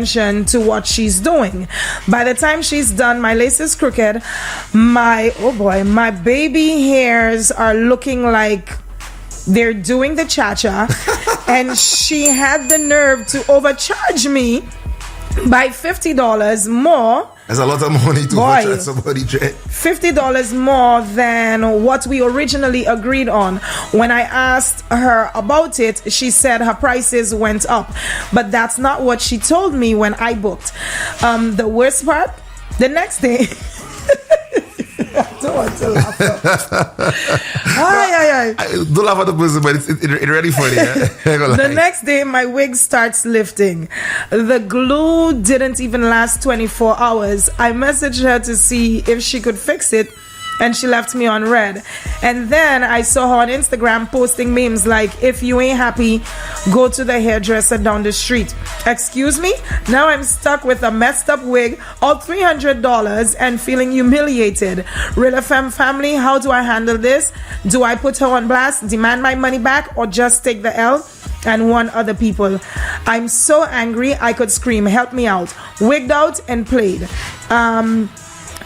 attention to what she's doing. By the time she's done, my lace is crooked. My baby hairs are looking like they're doing the cha-cha. And she had the nerve to overcharge me by $50 more. That's a lot of money to overcharge somebody, Trey. $50 more than what we originally agreed on. When I asked her about it, she said her prices went up. But that's not what she told me when I booked. The worst part, the next day... I don't want to laugh. Don't laugh at the person, but it's really funny. The next day, my wig starts lifting. The glue didn't even last 24 hours. I messaged her to see if she could fix it, and she left me on red. And then I saw her on Instagram posting memes like, if you ain't happy, go to the hairdresser down the street. Excuse me? Now I'm stuck with a messed up wig of $300 and feeling humiliated. Real FM family, how do I handle this? Do I put her on blast, demand my money back, or just take the L and warn other people? I'm so angry I could scream. Help me out. Wigged Out and Played.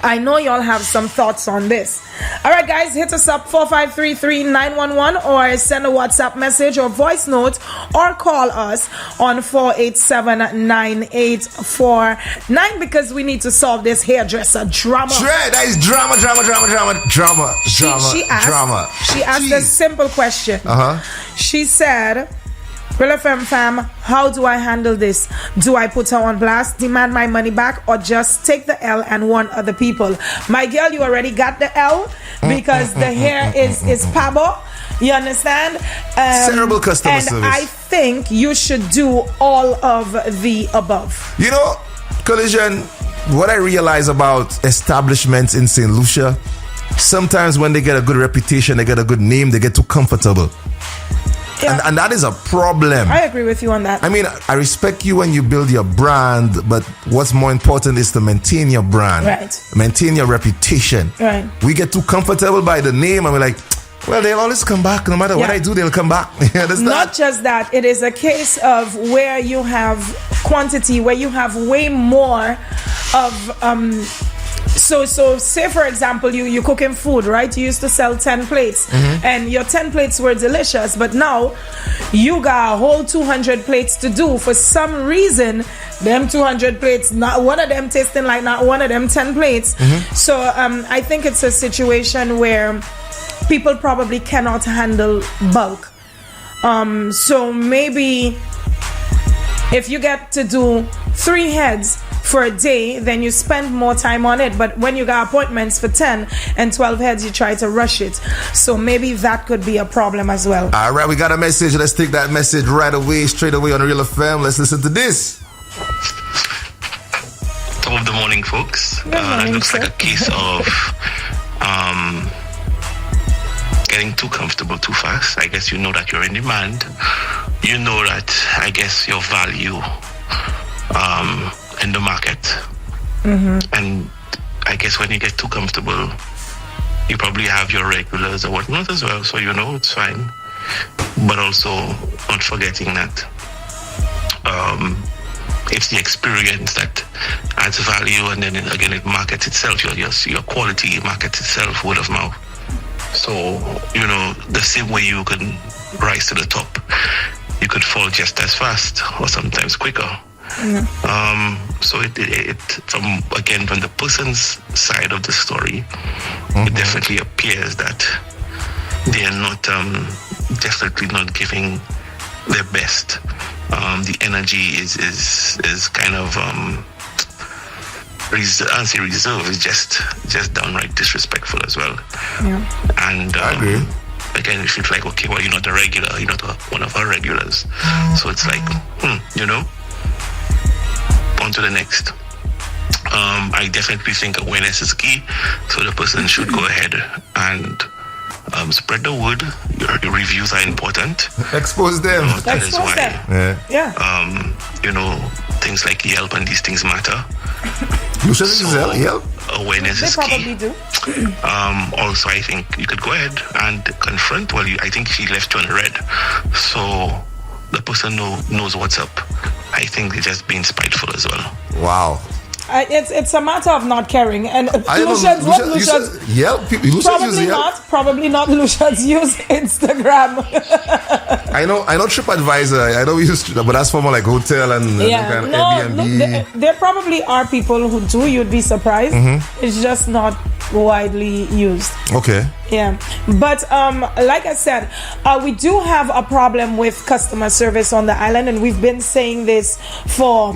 I know y'all have some thoughts on this. All right, guys, hit us up 4533-911 or send a WhatsApp message or voice note or call us on 487-9849 because we need to solve this hairdresser drama. That is drama. She asked a simple question. She said, Real FM fam, how do I handle this? Do I put her on blast, demand my money back, or just take the L and warn other people? My girl, you already got the L because the hair is pabo. You understand? Terrible customer service. And I think you should do all of the above. You know, Collision, what I realize about establishments in St. Lucia, sometimes when they get a good reputation, they get a good name, they get too comfortable. Yeah. And that is a problem. I agree with you on that. I mean, I respect you when you build your brand, but what's more important is to maintain your brand. Right. Maintain your reputation. Right. We get too comfortable by the name and we're like, well, they'll always come back. No matter what I do, they'll come back. Not just that. It is a case of where you have quantity, where you have way more of... So say for example you cooking food, right? You used to sell 10 plates and your 10 plates were delicious, but now you got a whole 200 plates to do. For some reason, them 200 plates, not one of them tasting like not one of them 10 plates. So I think it's a situation where people probably cannot handle bulk. So maybe if you get to do 3 heads for a day, then you spend more time on it. But when you got appointments for 10 and 12 heads, you try to rush it. So maybe that could be a problem as well. All right, we got a message. Let's take that message right away, straight away on Real FM. Let's listen to this. Top of the morning, folks. It looks like a case of getting too comfortable too fast. I guess you know that you're in demand. You know that, I guess, your value in the market. And I guess when you get too comfortable, you probably have your regulars or whatnot as well, so you know it's fine. But also not forgetting that it's the experience that adds value, and then again it markets itself. Your quality markets itself, word of mouth. So, you know, the same way you can rise to the top, you could fall just as fast or sometimes quicker. So it from the person's side of the story, it definitely appears that they are not definitely not giving their best. The energy is kind of reserve is just downright disrespectful as well. And I agree. Again, it feels like, okay, well, you're not a regular, you're not one of our regulars, so it's like, you know, on to the next. I definitely think awareness is key, so the person should go ahead and spread the word. Your reviews are important. Expose them. That is why. You know, things like Yelp and these things matter. Lucia uses Yelp. Awareness is key. They probably do. Also, I think you could go ahead and confront. Well, I think she left you on red, so the person knows what's up. I think they're just being spiteful as well. Wow. It's a matter of not caring. And Lucia's probably not Lucia's use Instagram. I know TripAdvisor. I know we use, but that's for more like hotel and kind of Airbnb. There probably are people who do. You'd be surprised. It's just not widely used. Okay. Yeah, but like I said, we do have a problem with customer service on the island, and we've been saying this for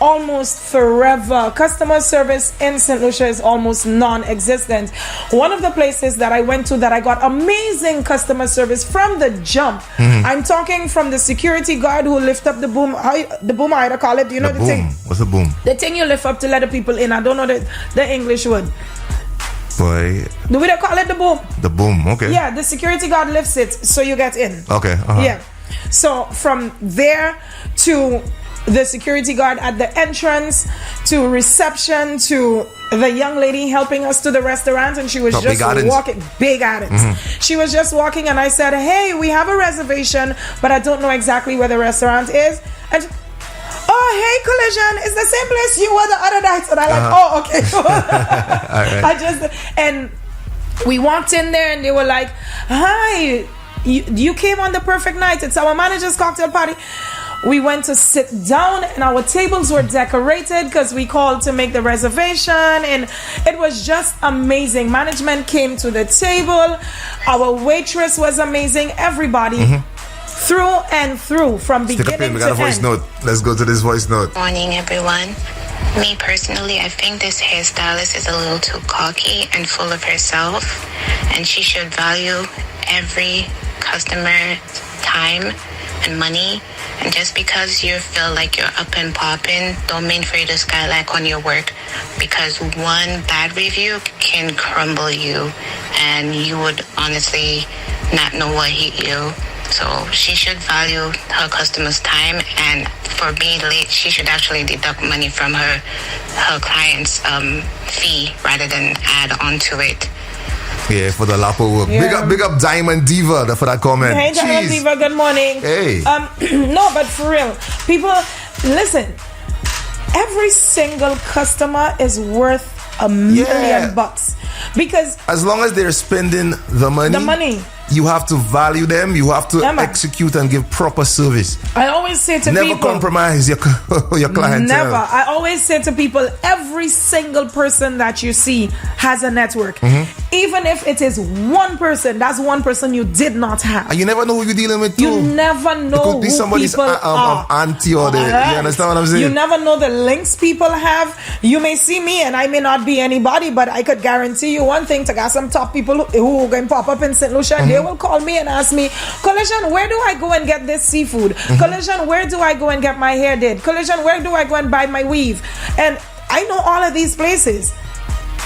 almost forever. Customer service in St. Lucia is almost non-existent. One of the places that I went to that I got amazing customer service from the jump. I'm talking from the security guard who lift up the boom. The boom, I call it. You know the thing. What's a boom? The thing you lift up to let the people in. I don't know the English word. Boy. Do we call it the boom? The boom, okay. Yeah, the security guard lifts it so you get in. Okay. Yeah. So from there to the security guard at the entrance to reception to the young lady helping us to the restaurant, and she was just walking. Big Addons. She was just walking, and I said, "Hey, we have a reservation, but I don't know exactly where the restaurant is." And she, "Oh, hey, Collision, it's the same place you were the other night." And I'm like, "Oh, okay." All right. And we walked in there, and they were like, "Hi, you came on the perfect night. It's our manager's cocktail party." We went to sit down, and our tables were decorated because we called to make the reservation, and it was just amazing. Management came to the table. Our waitress was amazing. Everybody. Through and through, from beginning we got a voice note. Let's go to this voice note. Morning, everyone. Me personally, I think this hairstylist is a little too cocky and full of herself, and she should value every customer's time and money. And just because you feel like you're up and popping, don't mean for you to skylark on your work, because one bad review can crumble you, and you would honestly not know what hit you. So she should value her customers' time, and for being late, she should actually deduct money from her client's fee rather than add on to it. Yeah, for the Lapo work. Yeah. Big up Diamond Diva for that comment. Hey, Diamond Diva, good morning. Hey. No, but for real, people, listen. Every single customer is worth $1 million bucks, because as long as they're spending the money, you have to value them. You have to execute and give proper service. I always say to people, never compromise your clientele. Never. I always say to people, every single person that you see has a network. Even if it is one person, that's one person you did not have. And you never know who you're dealing with too. You never know it could be who somebody's people are. auntie or you understand what I'm saying? You never know the links people have. You may see me and I may not be anybody, but I could guarantee you one thing: to got some top people who are going to pop up in St. Lucia. They will call me and ask me, "Collision, where do I go and get this seafood? Collision, where do I go and get my hair did? Collision, where do I go and buy my weave?" And I know all of these places.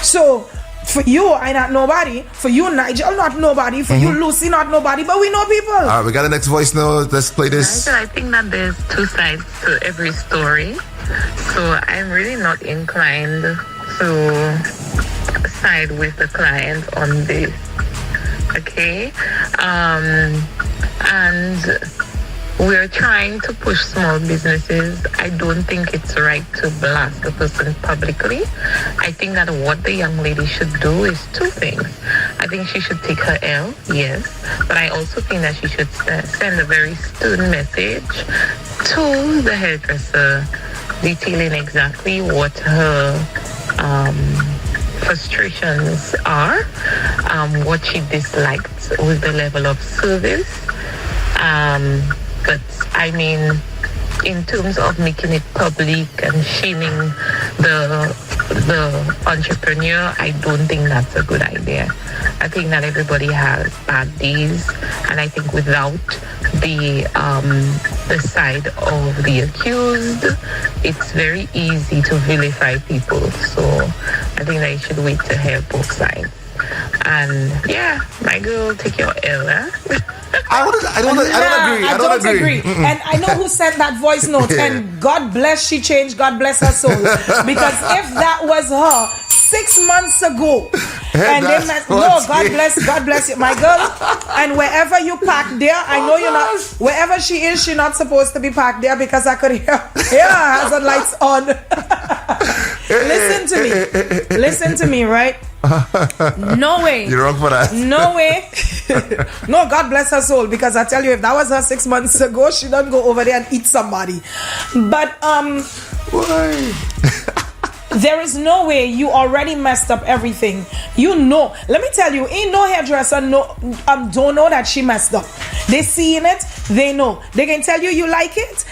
So for you, I not nobody. For you, Nigel, not nobody. For you, Lucy, not nobody. But we know people. All right, we got the next voice note. Let's play this. I think that there's two sides to every story. So I'm really not inclined to side with the client on this. Okay? And we're trying to push small businesses. I don't think it's right to blast the person publicly. I think that what the young lady should do is two things. I think she should take her L, yes, but I also think that she should send a very stern message to the hairdresser detailing exactly what her frustrations are, what she disliked with the level of service. But I mean, in terms of making it public and shaming the entrepreneur, I don't think that's a good idea. I think that everybody has bad days, and I think without the side of the accused, it's very easy to vilify people. So I think that you should wait to hear both sides. And yeah, my girl, take your L. I don't agree. And I know who sent that voice note, and God bless she changed, God bless her soul. Because if that was her 6 months ago, and they meant, no, God bless you, my girl. And wherever you park there, I know you're not, wherever she is, she's not supposed to be parked there, because I could hear her hazard lights on. to me. Listen to me, right? No way. You're wrong for that. No way. No, God bless her soul, because I tell you, if that was her 6 months ago, she don't go over there and eat somebody. But Why? there is no way. You already messed up everything. You know. Let me tell you, ain't no hairdresser don't know that she messed up. They seeing it. They know. They can tell you like it,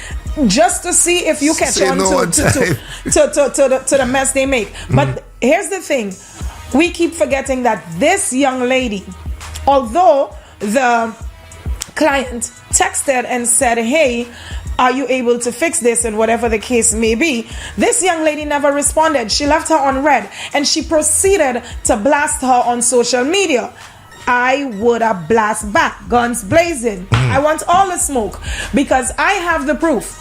just to see if you catch on to the mess they make. But here's the thing. We keep forgetting that this young lady, although the client texted and said, hey, are you able to fix this, and whatever the case may be, this young lady never responded. She left her on red, and she proceeded to blast her on social media. I would have blast back, guns blazing. I want all the smoke, because I have the proof.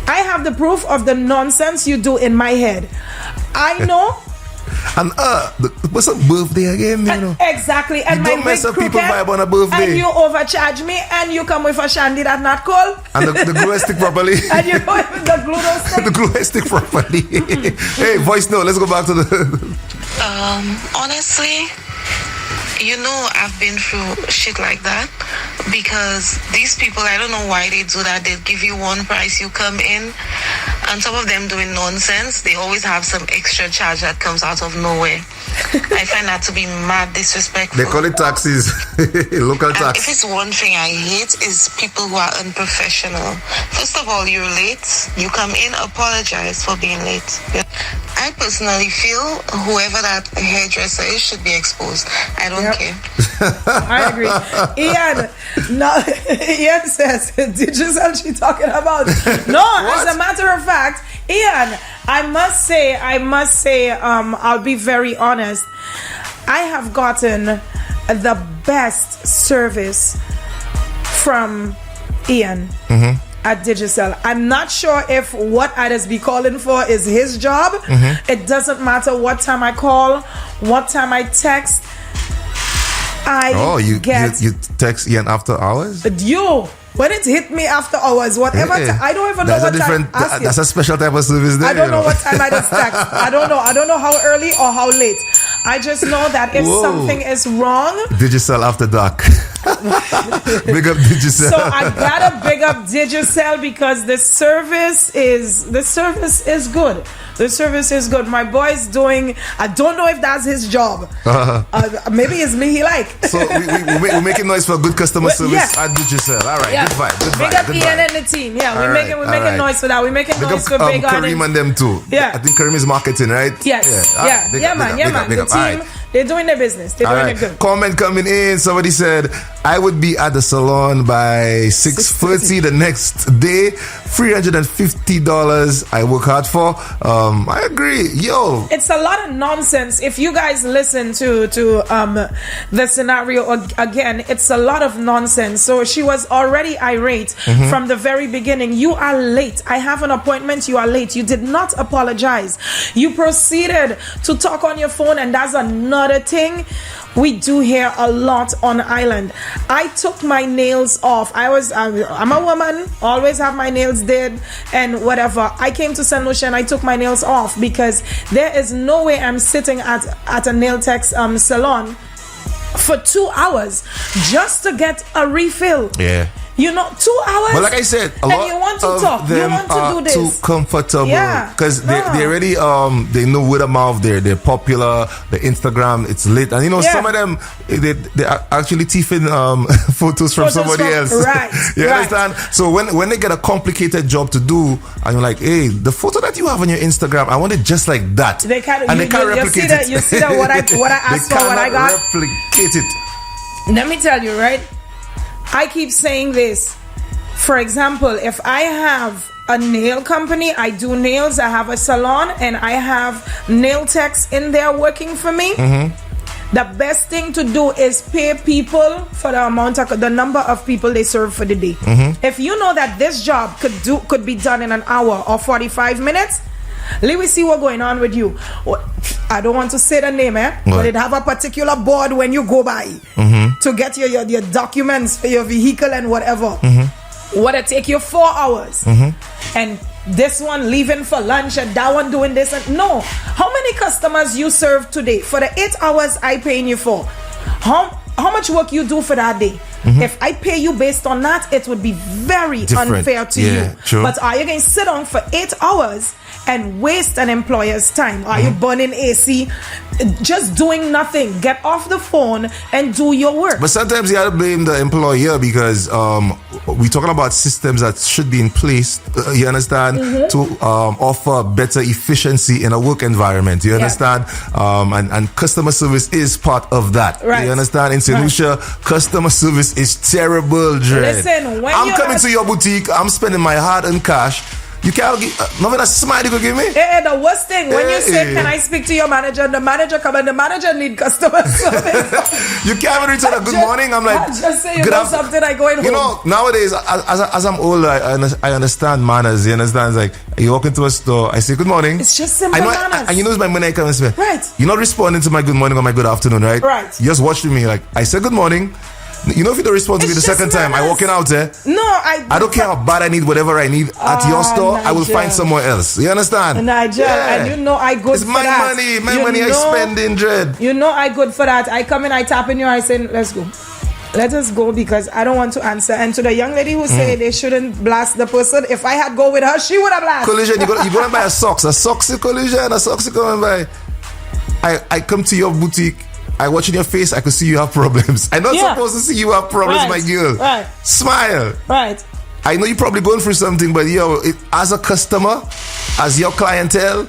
I have the proof of the nonsense you do in my head. I know. And what's a birthday again, you know? Exactly. And you my don't mess up crooked, people vibe on a birthday. and you overcharge me, and you come with a shandy that's not cold. And the glue stick properly. And you go with the glue don't stick. The glue stick properly. Hey, voice note. Let's go back to the. Honestly, you know, I've been through shit like that, because these people, I don't know why they do that. They give you one price, you come in, on top of them doing nonsense, they always have some extra charge that comes out of nowhere. I find that to be mad disrespectful. They call it taxes. Local tax. If it's one thing I hate, is people who are unprofessional. First of all, you're late. You come in, apologize for being late. I personally feel whoever that hairdresser is should be exposed. I don't care. I agree. Ian says, did you see what she talking about? No, as a matter of fact, Ian, I must say, I'll be very honest. I have gotten the best service from Ian at Digicel. I'm not sure if what I just be calling for is his job. It doesn't matter what time I call, what time I text. You text Ian after hours? When it hit me after hours, whatever, I don't even know what time. That's a special type of service there. I don't know what time I just text. I don't know how early or how late. I just know that if something is wrong, Digicel after dark. Big up Digicel. So I gotta big up Digicel, because the service is good. The service is good. My boy's doing. I don't know if that's his job. Maybe it's me he like. So we're making noise for good customer service at Digicel. All right, yeah. Good vibe. Big up Ian and the team. Yeah, we're making noise for that. We're making noise for Big On. Kareem and them too. Yeah, I think Kareem is marketing, right? Yes. Man. The team, they're doing their business. They're doing it good. Comment coming in. Somebody said, I would be at the salon by 6:30 the next day. $350 I work hard for. I agree. Yo, it's a lot of nonsense. If you guys listen to the scenario again, it's a lot of nonsense. So she was already irate from the very beginning. You are late. I have an appointment. You are late. You did not apologize. You proceeded to talk on your phone, and that's another thing we do here a lot on island. I took my nails off. I'm a woman, always have my nails did and whatever. I came to St. Lucia and I took my nails off, because there is no way I'm sitting at a nail tech salon for 2 hours just to get a refill. Yeah. 2 hours. But like I said, a lot you want to of talk. them You want to are do this. too comfortable, because they already they know word of mouth. They're popular. The Instagram, it's lit, and some of them they are actually thieving photos from somebody else. Right. You understand? So when they get a complicated job to do, and you're like, hey, the photo that you have on your Instagram, I want it just like that. They can't replicate it. You see that what I asked for, what I got. Replicate it. Let me tell you, right? I keep saying this. For example, if I have a nail company, I do nails, I have a salon, and I have nail techs in there working for me, the best thing to do is pay people for the number of people they serve for the day. If you know that this job could be done in an hour or 45 minutes, let me see what's going on with you. I don't want to say the name, but it have a particular board when you go by to get your documents for your vehicle and whatever. What it take you 4 hours, and this one leaving for lunch and that one doing this. And no, how many customers you serve today for the 8 hours I paying you for? How much work you do for that day? If I pay you based on that, it would be very unfair to you. True. But are you going to sit down for 8 hours and waste an employer's time? Are you burning AC, just doing nothing? Get off the phone and do your work. But sometimes you have to blame the employer because we're talking about systems that should be in place, you understand, to offer better efficiency in a work environment, you understand? And customer service is part of that. Right. You understand? In St. Lucia, customer service is terrible, Dread. Listen, when I'm coming to your boutique, I'm spending my hard-earned cash. You can't give nothing a smile you could give me. The worst thing when you say, "Can I speak to your manager?" The manager come and the manager need customer service. You can't even return a good morning. I'm like, just say you know something. I going home. You know, nowadays as I'm older, I understand manners. You understand? It's like you walk into a store, I say good morning. It's just simple manners. And you know it's my money I come and spend. Right. You're not responding to my good morning or my good afternoon, right? Right. You just watch me like I said good morning. You know, if you don't respond to me the second time, I walking out there. No, I don't care how bad I need whatever I need at your store. Nigel. I will find somewhere else. You understand? Nigel, and you know I good it's for my that. money. My money I spend in Dread. You know I good for that. I come in, I tap in your, I say, let's go. Let us go because I don't want to answer. And to the young lady who say they shouldn't blast the person, if I had go with her, she would have blasted. Collision, you go and buy a socksy collision, a socksy come and buy. I come to your boutique. I watch in your face, I could see you have problems. I'm not supposed to see you have problems, my girl. Right. Smile. Right. I know you're probably going through something, but as a customer, as your clientele,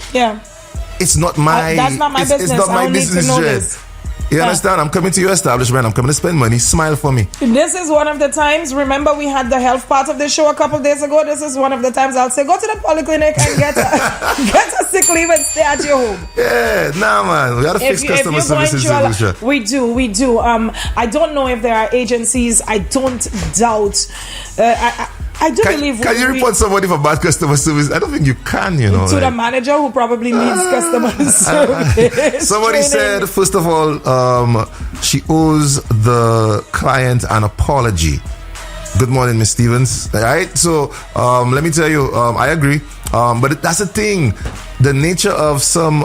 it's not my that's not my business. It's not my I don't business, need to know Dread. this. You understand? I'm coming to your establishment. I'm coming to spend money. Smile for me. This is one of the times. Remember, we had the health part of the show a couple days ago. This is one of the times I'll say, go to the polyclinic and get a sick leave and stay at your home. Yeah, man. We gotta fix customer services in Lucia. We do. I don't know if there are agencies. I don't doubt. I do believe. Can you report somebody for bad customer service? I don't think you can, To the manager who probably needs customer service. Somebody said, first of all, she owes the client an apology. Good morning, Miss Stevens. All right, so let me tell you, I agree. But that's the thing. The nature of some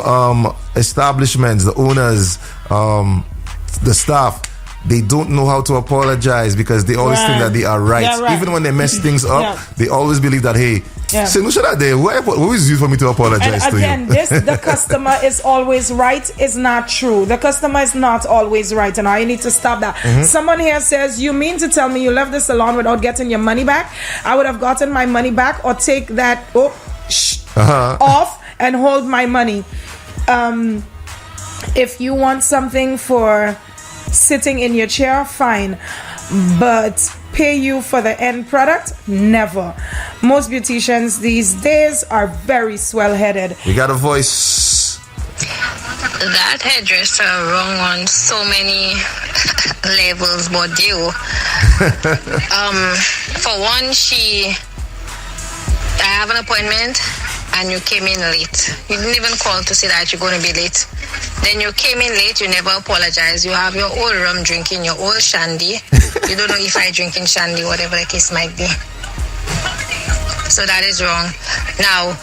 establishments, the owners, the staff, they don't know how to apologize because they always think that they are right. Yeah, right. Even when they mess things up, they always believe that, hey, say, no, that day, who is you for me to apologize and to again, you? The customer is always right is not true. The customer is not always right, and I need to stop that. Someone here says, you mean to tell me you left the salon without getting your money back? I would have gotten my money back or take that off and hold my money. If you want something for sitting in your chair, fine, but pay you for the end product? Never. Most beauticians these days are very swell-headed. We got a voice. That hairdresser wrong on so many levels, but you. For one, I have an appointment and you came in late. You didn't even call to say that you're going to be late. Then you came in late, you never apologize. You have your old rum drinking, your old shandy. You don't know if I drinking shandy, whatever the case might be. So that is wrong. Now,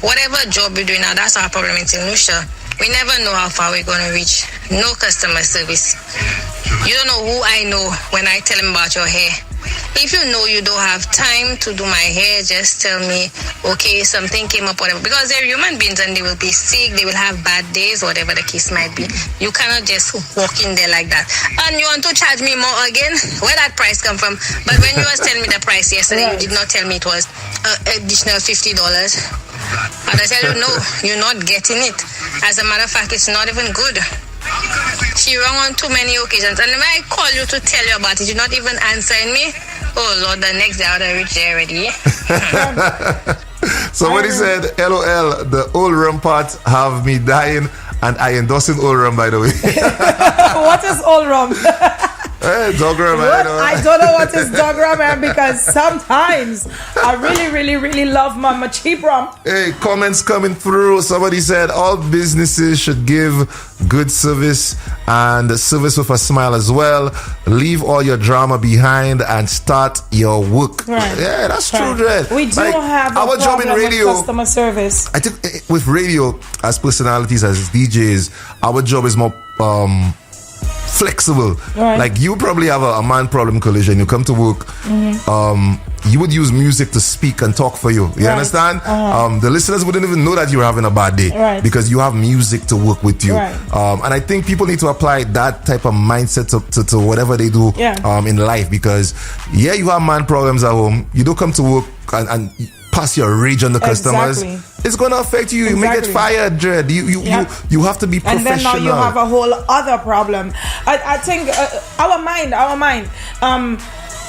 whatever job you're doing now, that's our problem in St. Lucia. We never know how far we're going to reach. No customer service. You don't know who I know when I tell him about your hair. If you know you don't have time to do my hair, just tell me, okay, something came up, whatever. Because they're human beings and they will be sick, they will have bad days, whatever the case might be. You cannot just walk in there like that. And you want to charge me more again? Where that price come from? But when you was telling me the price yesterday, you did not tell me it was additional $50. And I tell you, no, you're not getting it. As a matter of fact, it's not even good. She rang on too many occasions, and when I call you to tell you about it, you're not even answering me. Oh Lord, the next day I would have reached there already. Somebody said, LOL, the old rum part have me dying, and I endorsing old rum, by the way. What is old rum? Hey, Dogra, man. I don't know what is Dogra, man, because sometimes I really love my cheap rum. Hey, comments coming through. Somebody said all businesses should give good service and service with a smile as well. Leave all your drama behind and start your work. Right. Yeah, that's true, Dred. We do have our job in radio, with customer service. I think with radio, as personalities, as DJs, our job is more flexible. Right. Like you probably have a man problem collision. You come to work. You would use music to speak and talk for you. You understand? The listeners wouldn't even know that you're having a bad day because you have music to work with you. And I think people need to apply that type of mindset to whatever they do in life, because you have man problems at home. You don't come to work and pass your rage on the customers. It's going to affect you. You may get fired, Dred. You have to be professional. And then now you have a whole other problem. I think our mind.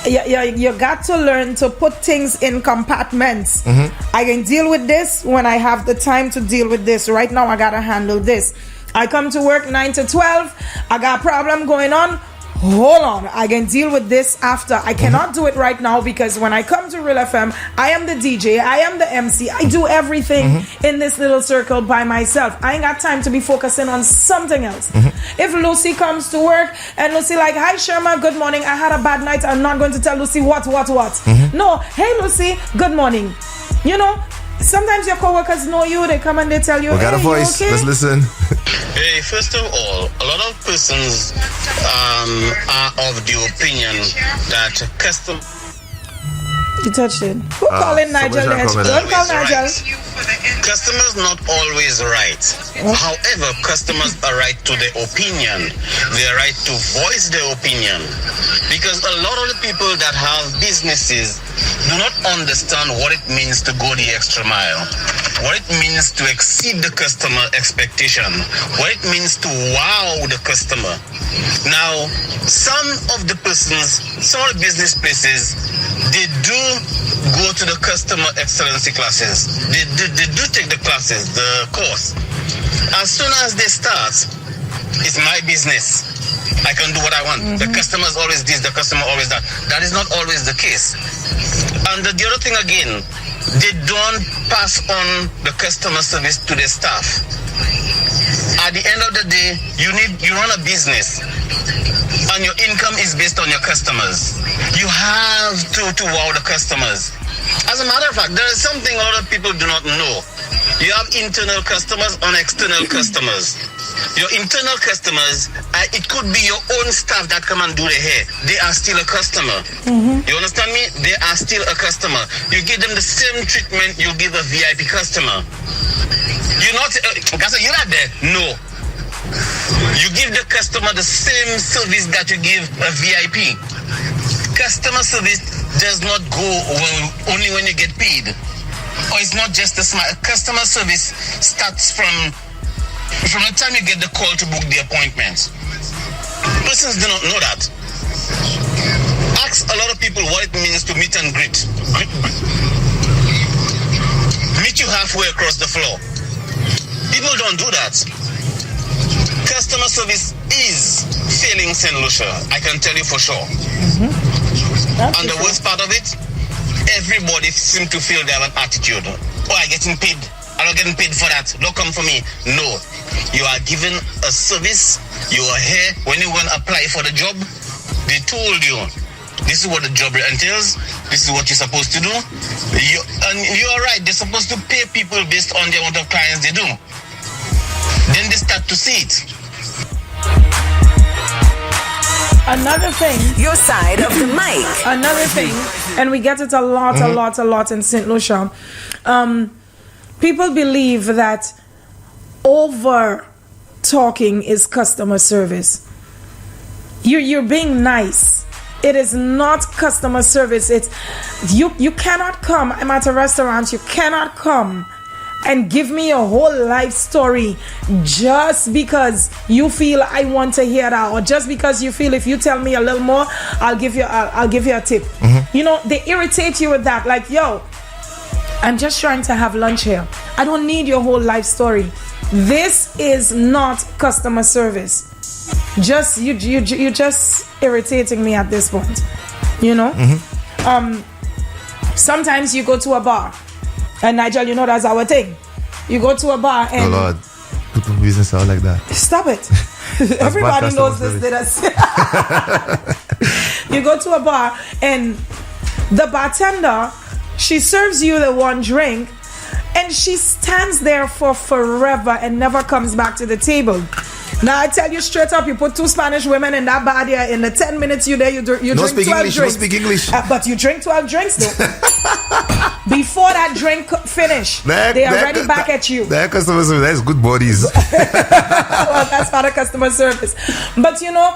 You got to learn to put things in compartments. I can deal with this when I have the time to deal with this. Right now, I got to handle this. I come to work 9 to 12. I got a problem going on. Hold on, I can deal with this after. I cannot do it right now, because when I come to Real FM, I am the DJ, I am the MC, I do everything in this little circle by myself. I ain't got time to be focusing on something else. If Lucy comes to work and Lucy like, hi Sherma, good morning, I had a bad night, I'm not going to tell Lucy what. No, hey Lucy, good morning. You know, sometimes your coworkers know you, they come and they tell you, we got a voice, okay? Let's listen. Hey, first of all, a lot of persons are of the opinion that custom. You touched it. Who calling Nigel? Don't call Nigel. Customers not always right. However, customers are right to their opinion. They are right to voice their opinion. Because a lot of the people that have businesses do not understand what it means to go the extra mile, what it means to exceed the customer expectation, what it means to wow the customer. Now, some of the persons, some of the business places, they do go to the customer excellency classes. They do take the classes, the course. As soon as they start, it's my business. I can do what I want. The customer is always this, the customer always that. That is not always the case. And the other thing again, they don't pass on the customer service to the staff. At the end of the day, you run a business, and your income is based on your customers. You have to wow the customers. As a matter of fact, there is something a lot of people do not know. You have internal customers and external customers. Your internal customers, it could be your own staff that come and do the hair. They are still a customer. You understand me? They are still a customer. You give them the same treatment you give a VIP customer. You're not there. No. You give the customer the same service that you give a VIP. Customer service does not go only when you get paid. Or it's not just a smile. Customer service starts from the time you get the call to book the appointment. Persons do not know that. Ask a lot of people what it means to meet and greet. Meet you halfway across the floor. People don't do that. Customer service is failing St. Lucia. I can tell you for sure. And the worst part of it, everybody seems to feel they have an attitude. Oh, I'm getting paid. I'm not getting paid for that. Don't come for me. No. You are given a service. You are here. When you want to apply for the job, they told you, this is what the job entails. This is what you're supposed to do. And you are right. They're supposed to pay people based on the amount of clients they do. Then they start to see it. Another thing. Your side of the mic. Another thing, and we get it a lot in St. Lucia. People believe that over talking is customer service. You're being nice. It is not customer service. It's you cannot come. I'm at a restaurant. You cannot come and give me a whole life story just because you feel I want to hear that, or just because you feel if you tell me a little more, I'll give you a tip. You know, they irritate you with that. Like, yo, I'm just trying to have lunch here. I don't need your whole life story. This is not customer service. just you just irritating me at this point. You know? Sometimes you go to a bar, and Nigel, you know that's our thing. You go to a bar and... Oh Lord, people business out like that. Stop it. Everybody knows this. You go to a bar and the bartender, she serves you the one drink and she stands there for forever and never comes back to the table. Now I tell you straight up, you put 2 Spanish women in that bar there, in the 10 minutes you there, you drink 12 drinks. No speak English. But you drink 12 drinks though. Before that drink finish, they are already back at you. Their customer service, that's good bodies. Well, that's not a customer service. But you know,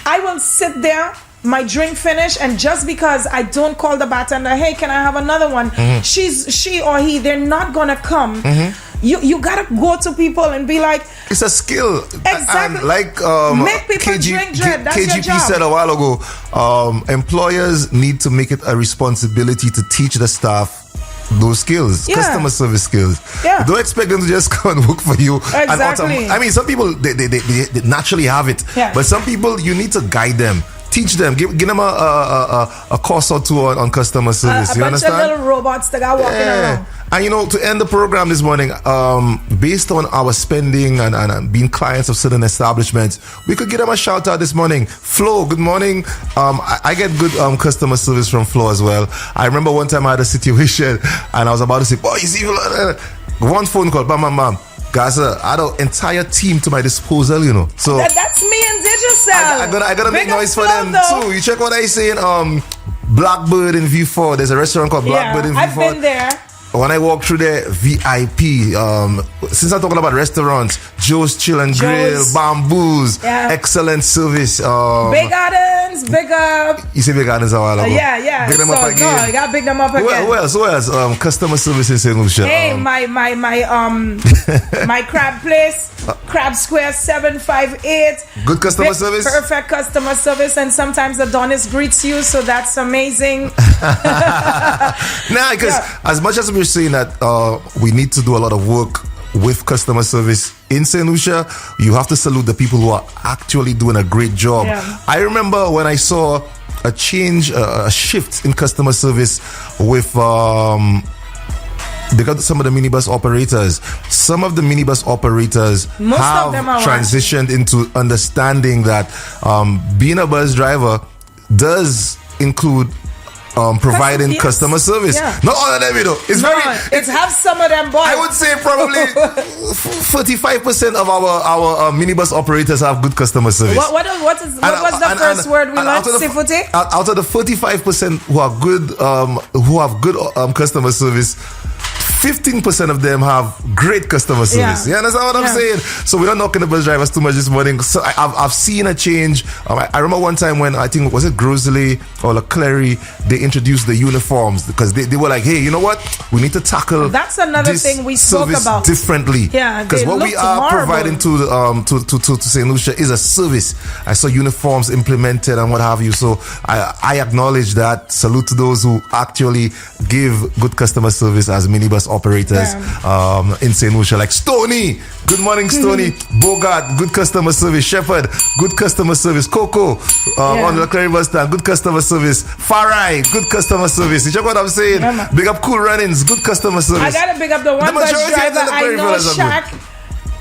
I will sit there, my drink finish, and just because I don't call the bartender, hey, can I have another one? She or he, they're not gonna come. You gotta go to people and be like, it's a skill. Exactly. And like make people drink. That's your KGP job. said a while ago, employers need to make it a responsibility to teach the staff those skills, customer service skills. Don't expect them to just come and work for you. Exactly. I mean, some people they naturally have it, but some people you need to guide them. Teach them, give them a course or two on customer service. You understand? A bunch of little robots that are walking around. And you know, to end the program this morning, based on our spending and being clients of certain establishments, we could give them a shout out this morning. Flo, good morning. I get good customer service from Flo as well. I remember one time I had a situation and I was about to say, boy, you see, one phone call, bam. Guys, I had an entire team to my disposal, you know. So that's me and Digicel. I gotta make noise for them too. You check what I say in Blackbird in V4. There's a restaurant called Blackbird in V4. I've been there. When I walk through there, VIP. Since I'm talking about restaurants, Joe's Chill and Grill, Bamboos, excellent service. Big Gardens, big up. You say Big Gardens a while ago. Yeah. Big them up again. No, you gotta big them up again. Who else? Customer service in St. Lucia. Hey, my crab place, Crab Square 758. Good customer service. Perfect customer service, and sometimes Adonis greets you, so that's amazing. Because as much as we're saying that we need to do a lot of work with customer service in St. Lucia, you have to salute the people who are actually doing a great job. I remember when I saw a change, a shift in customer service with because some of the minibus operators, some of the minibus operators have transitioned into understanding that being a bus driver does include providing customer service. Not all of them, you know. It's have some of them, boys. I would say probably 45% of our minibus operators have good customer service. What was the first word we learned? Out of the 45% who are good, who have good customer service, 15% of them have great customer service. You understand what I'm saying? So we're not knocking the bus drivers too much this morning. So I've seen a change. I remember one time when I think, was it Grosley or Leclerc, they introduced the uniforms because they were like, hey, you know what? We need to tackle that's another thing we spoke about differently. Because what we are providing to St. Lucia is a service. I saw uniforms implemented and what have you. So I acknowledge that. Salute to those who actually give good customer service as minibus operators in St. Lucia, like Stoney. Good morning, Stoney. Bogart, good customer service. Shepherd, good customer service. Coco on the Leclerc bus stand, good customer service. Farai, good customer service. You check what I'm saying? Big up Cool Runnings, good customer service. I gotta big up the one bus driver I know,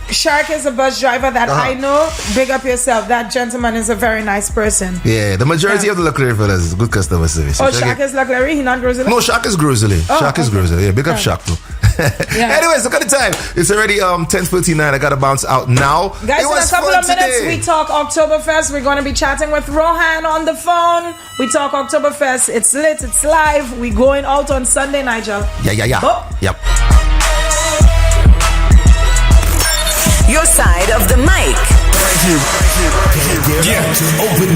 Shark is a bus driver that I know. Big up yourself. That gentleman is a very nice person. Yeah, the majority of the Leclerc fellas is good customer service. Oh, Shark is Leclerc? He not Grosley? No, Shark is Grosley. Shark is Grosley. Yeah, big up Shark too. Anyways, look at the time. It's already 10:39. I gotta bounce out now. Guys, in a couple of minutes we talk Oktoberfest. We're gonna be chatting with Rohan on the phone. We talk Oktoberfest. It's lit, it's live. We going out on Sunday, Nigel. Yeah. Oh. Yep. Your side of the mic. Open